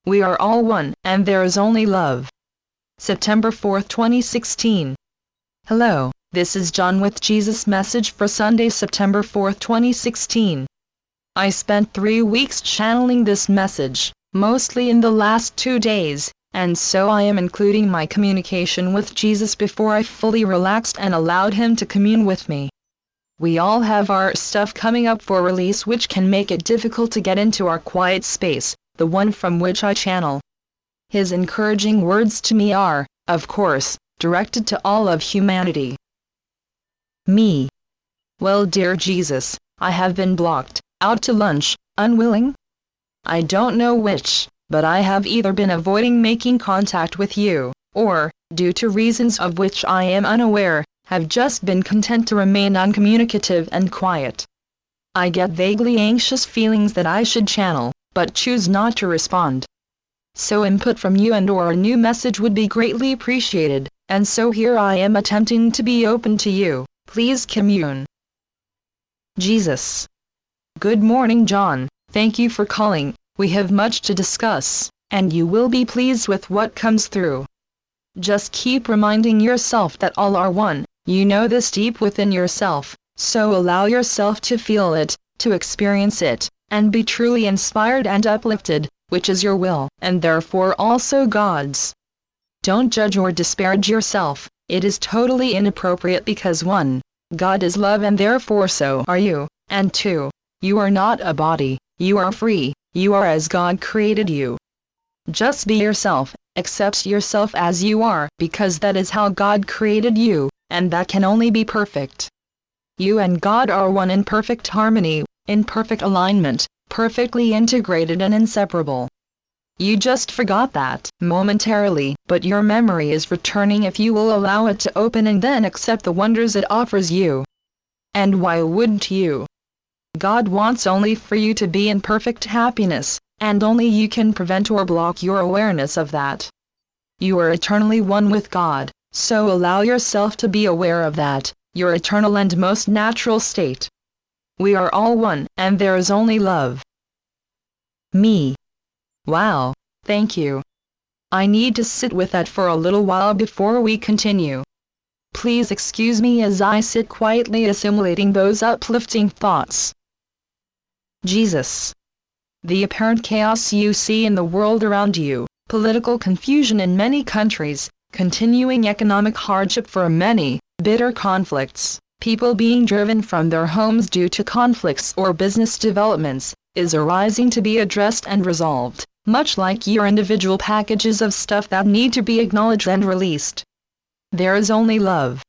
We are all one, and there is only love. September 4, 2016. Hello, this is John with Jesus' message for Sunday, September 4, 2016. I spent 3 weeks channeling this message, mostly in the last 2 days, and so I am including my communication with Jesus before I fully relaxed and allowed Him to commune with me. We all have our stuff coming up for release, which can make it difficult to get into our quiet space, the one from which I channel. His encouraging words to me are, of course, directed to all of humanity. Me. Well, dear Jesus, I have been blocked, out to lunch, unwilling? I don't know which, but I have either been avoiding making contact with you, or, due to reasons of which I am unaware, have just been content to remain uncommunicative and quiet. I get vaguely anxious feelings that I should channel, but choose not to respond. So input from you and/or a new message would be greatly appreciated, and so here I am attempting to be open to you. Please commune. Jesus. Good morning, John. Thank you for calling. We have much to discuss, and you will be pleased with what comes through. Just keep reminding yourself that all are one. You know this deep within yourself, so allow yourself to feel it, to experience it, and be truly inspired and uplifted, which is your will, and therefore also God's. Don't judge or disparage yourself. It is totally inappropriate because 1. God is love and therefore so are you, and 2. You are not a body, you are free, you are as God created you. Just be yourself, accept yourself as you are, because that is how God created you, and that can only be perfect. You and God are one in perfect harmony, in perfect alignment, perfectly integrated and inseparable. You just forgot that, momentarily, but your memory is returning if you will allow it to open and then accept the wonders it offers you. And why wouldn't you? God wants only for you to be in perfect happiness, and only you can prevent or block your awareness of that. You are eternally one with God, so allow yourself to be aware of that, your eternal and most natural state. We are all one, and there is only love. Me. Wow, thank you. I need to sit with that for a little while before we continue. Please excuse me as I sit quietly assimilating those uplifting thoughts. Jesus. The apparent chaos you see in the world around you, political confusion in many countries, continuing economic hardship for many, bitter conflicts, people being driven from their homes due to conflicts or business developments, is arising to be addressed and resolved, much like your individual packages of stuff that need to be acknowledged and released. There is only love.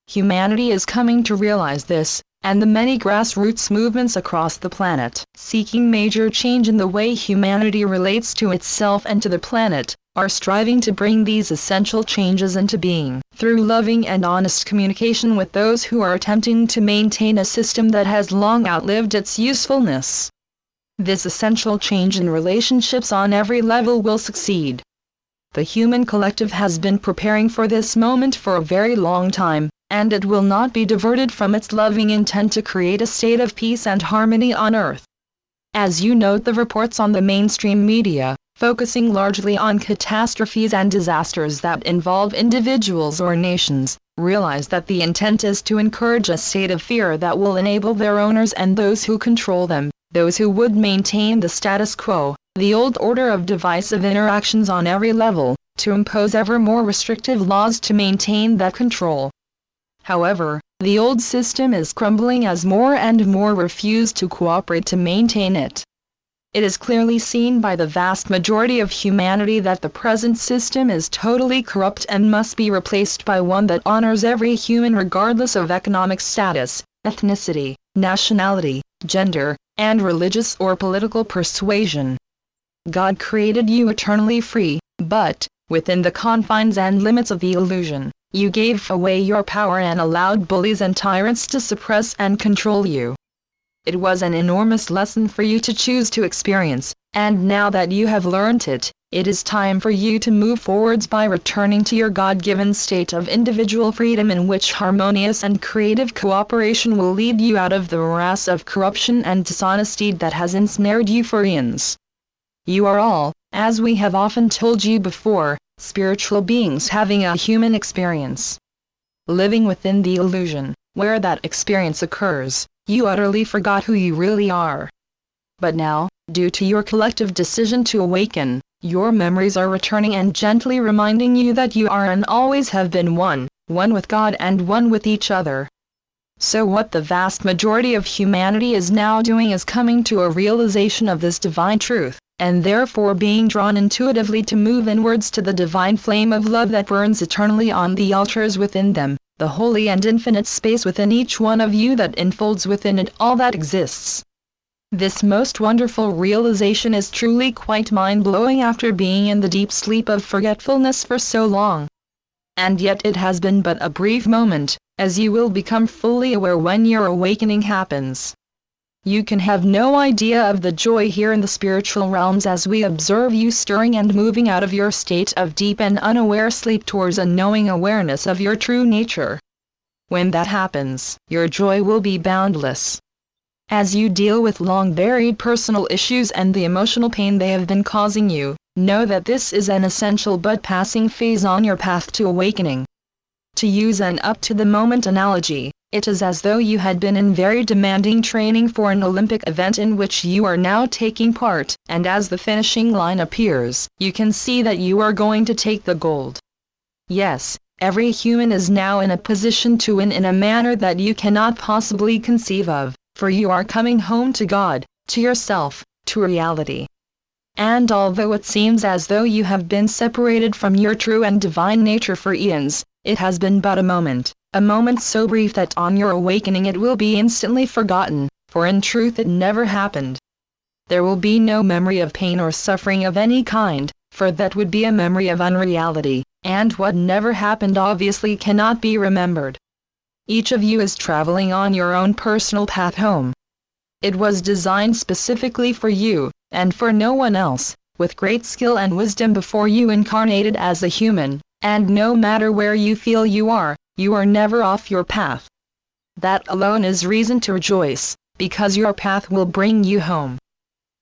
Humanity is coming to realize this, and the many grassroots movements across the planet, seeking major change in the way humanity relates to itself and to the planet, are striving to bring these essential changes into being, through loving and honest communication with those who are attempting to maintain a system that has long outlived its usefulness. This essential change in relationships on every level will succeed. The human collective has been preparing for this moment for a very long time, and it will not be diverted from its loving intent to create a state of peace and harmony on earth. As you note the reports on the mainstream media, focusing largely on catastrophes and disasters that involve individuals or nations, realize that the intent is to encourage a state of fear that will enable their owners and those who control them, those who would maintain the status quo, the old order of divisive interactions on every level, to impose ever more restrictive laws to maintain that control. However, the old system is crumbling as more and more refuse to cooperate to maintain it. It is clearly seen by the vast majority of humanity that the present system is totally corrupt and must be replaced by one that honors every human regardless of economic status, ethnicity, nationality, gender, and religious or political persuasion. God created you eternally free, but, within the confines and limits of the illusion, you gave away your power and allowed bullies and tyrants to suppress and control you. It was an enormous lesson for you to choose to experience, and now that you have learned it, it is time for you to move forwards by returning to your God-given state of individual freedom in which harmonious and creative cooperation will lead you out of the morass of corruption and dishonesty that has ensnared you for eons. You are all, As we have often told you before, spiritual beings having a human experience. Living within the illusion, where that experience occurs, you utterly forgot who you really are. But now, due to your collective decision to awaken, your memories are returning and gently reminding you that you are and always have been one with God and one with each other. So what the vast majority of humanity is now doing is coming to a realization of this divine truth, and therefore being drawn intuitively to move inwards to the divine flame of love that burns eternally on the altars within them, the holy and infinite space within each one of you that enfolds within it all that exists. This most wonderful realization is truly quite mind-blowing after being in the deep sleep of forgetfulness for so long. And yet it has been but a brief moment, as you will become fully aware when your awakening happens. You can have no idea of the joy here in the spiritual realms as we observe you stirring and moving out of your state of deep and unaware sleep towards a knowing awareness of your true nature. When that happens, your joy will be boundless. As you deal with long-buried personal issues and the emotional pain they have been causing you, know that this is an essential but passing phase on your path to awakening. To use an up-to-the-moment analogy, it is as though you had been in very demanding training for an Olympic event in which you are now taking part, and as the finishing line appears, you can see that you are going to take the gold. Yes, every human is now in a position to win in a manner that you cannot possibly conceive of, for you are coming home to God, to yourself, to reality. And although it seems as though you have been separated from your true and divine nature for eons, it has been but a moment so brief that on your awakening it will be instantly forgotten, for in truth it never happened. There will be no memory of pain or suffering of any kind, for that would be a memory of unreality, and what never happened obviously cannot be remembered. Each of you is traveling on your own personal path home. It was designed specifically for you, and for no one else, with great skill and wisdom before you incarnated as a human, and no matter where you feel you are never off your path. That alone is reason to rejoice, because your path will bring you home.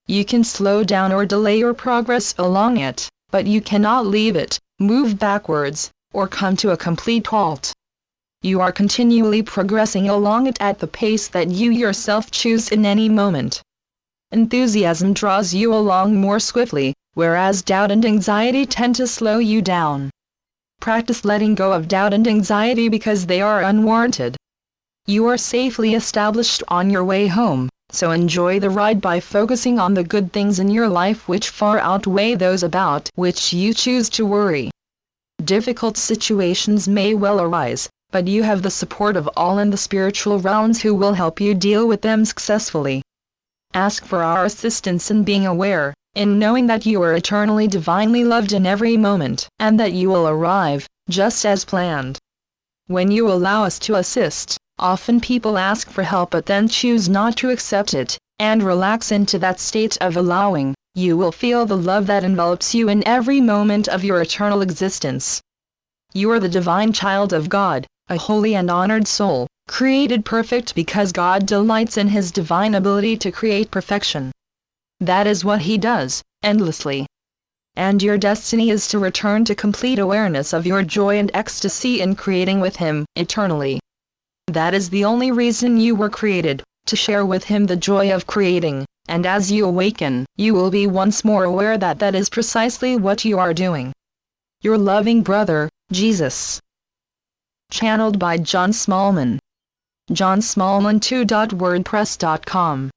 You can slow down or delay your progress along it, but you cannot leave it, move backwards, or come to a complete halt. You are continually progressing along it at the pace that you yourself choose in any moment. Enthusiasm draws you along more swiftly, whereas doubt and anxiety tend to slow you down. Practice letting go of doubt and anxiety because they are unwarranted. You are safely established on your way home, so enjoy the ride by focusing on the good things in your life which far outweigh those about which you choose to worry. Difficult situations may well arise, but you have the support of all in the spiritual realms who will help you deal with them successfully. Ask for our assistance in being aware, in knowing that you are eternally divinely loved in every moment, and that you will arrive, just as planned. When you allow us to assist, often people ask for help but then choose not to accept it, and relax into that state of allowing, you will feel the love that envelops you in every moment of your eternal existence. You are the divine child of God, a holy and honored soul, created perfect because God delights in His divine ability to create perfection. That is what He does, endlessly. And your destiny is to return to complete awareness of your joy and ecstasy in creating with Him, eternally. That is the only reason you were created, to share with Him the joy of creating, and as you awaken, you will be once more aware that that is precisely what you are doing. Your loving brother, Jesus. Channeled by John Smallman. johnsmallman2.wordpress.com